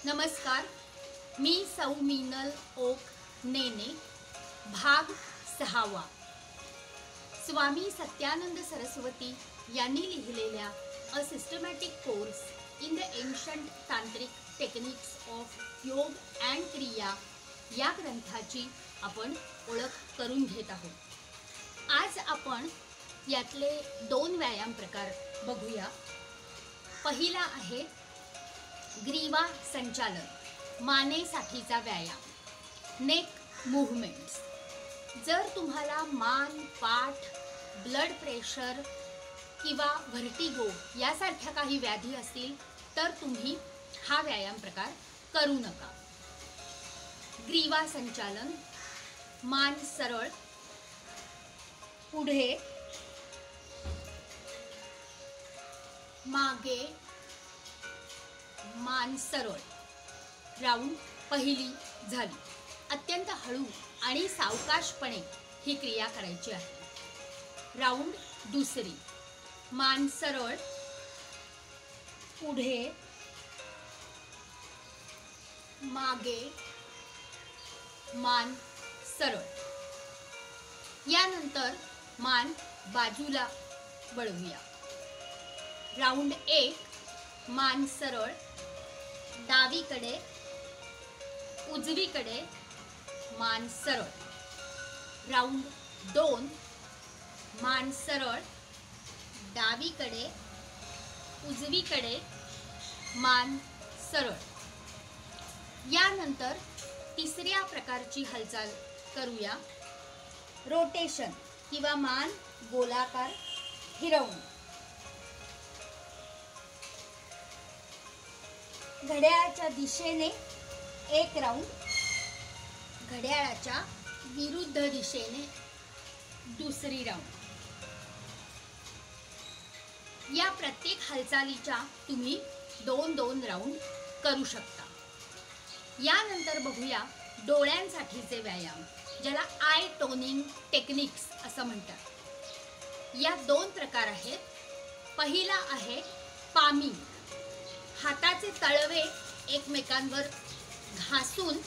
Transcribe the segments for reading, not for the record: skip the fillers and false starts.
नमस्कार, मी सौ मीनल ओक नेने. भाग 6. स्वामी सत्यानंद सरस्वती यांनी लिहिलेल्या a systematic course in the ancient tantric techniques of yoga and kriya या ग्रंथाची आपण ओळख करून घेत आहोत. आज आपण यातले 2 व्यायाम प्रकार बघूया. पहिला आहे ग्रीवा संचालन, मानेसाठीचा व्यायाम, नेक मूव्हमेंट्स. जर तुम्हाला मान, पाठ, ब्लड प्रेशर किंवा व्हर्टिगो यासारख्या काही व्याधी असतील तर तुम्ही हा व्यायाम प्रकार करू नका. ग्रीवा संचालन, मान सरळ, पुढे मागे, मान सरळ. राऊंड पहिली झाली. अत्यंत हळू आणि सावकाशपणे ही क्रिया करायची आहे. राऊंड दुसरी, मान सरळ, पुढे मागे, मान सरळ. यानंतर मान बाजूला वळवूया. राऊंड 1, मान सरळ, डावीकडे, उजवीकडे, मान सरळ. राऊंड 2, मान सरळ, डावीकडे, उजवीकडे, मान सरळ. यानंतर तिसऱ्या प्रकारची हालचाल करूया, रोटेशन किंवा मान गोलाकार फिरवणे. घड्याळाच्या दिशेने एक राऊंड, घड्याळाच्या विरुद्ध दिशेने दुसरी राऊंड. या प्रत्येक हालचालीच्या तुम्ही 2-2 राऊंड करू शकता. यानंतर बघूया डोळ्यांसाठीचे व्यायाम, ज्याला आय टोनिंग टेक्निक्स असं म्हणतात. या 2 प्रकार आहेत. पहिला आहे पामिंग. हाताचे तळवे एकमेकांवर घासून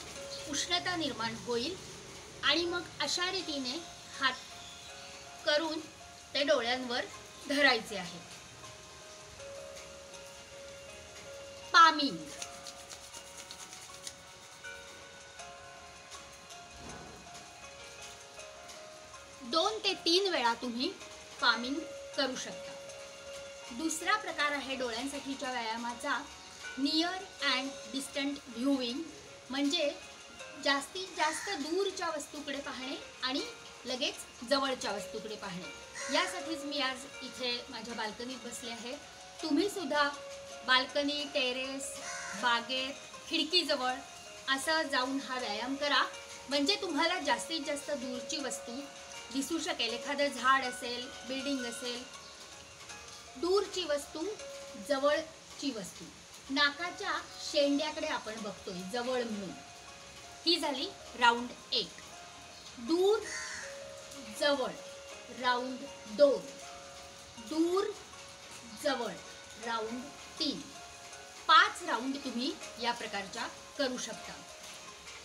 उष्णता निर्माण होईल आणि मग अशा रीतीने हात करून ते डोळ्यांवर धरायचे आहे. पामिंग. दोन ते 3 वेळा तुम्ही पामिंग करू शकता. दुसरा प्रकार आहे डोळ्यांसाठीच्या व्यायामाचा नियर अँड डिस्टंट व्ह्यूइंग, म्हणजे जास्तीत जास्त दूरच्या वस्तूकडे पाहणे आणि लगेच जवळच्या वस्तूकडे पाहणे. यासाठीच मी आज इथे माझ्या बाल्कनीत बसले आहे. तुम्ही सुद्धा बाल्कनी, टेरेस, बागेत, खिडकीजवळ असं जाऊन हा व्यायाम करा, म्हणजे तुम्हाला जास्तीत जास्त दूरची वस्तू दिसू शकेल. एखादं झाड असेल, बिल्डिंग असेल, दूरची वस्तू, जवळची वस्तू. नाकाच्या शेंड्याकडे आपण बघतोय जवळ म्हणून. ही झाली राऊंड 1. दूर, जवळ, राऊंड 2. दूर, जवळ, राऊंड 3. 5 राऊंड तुम्ही या प्रकारच्या करू शकता.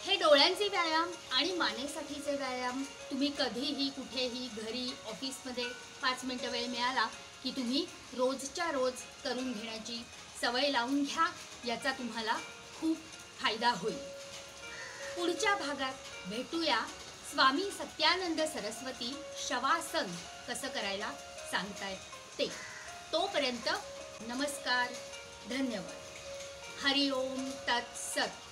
हे डोळ्यांचे व्यायाम आणि मानेसाठीचे व्यायाम तुम्ही कधीही, कुठेही, घरी, ऑफिसमध्ये 5 मिनिटं वेळ मिळाला की तुम्ही रोजच्या रोज करून घेण्याची सवय लावून घ्या. याचा तुम्हाला खूप फायदा होईल. पुढच्या भागात भेटूया. स्वामी सत्यानंद सरस्वती शवासन कसं करायला सांगतायत ते. तोपर्यंत नमस्कार, धन्यवाद. हरिओम तत्सत.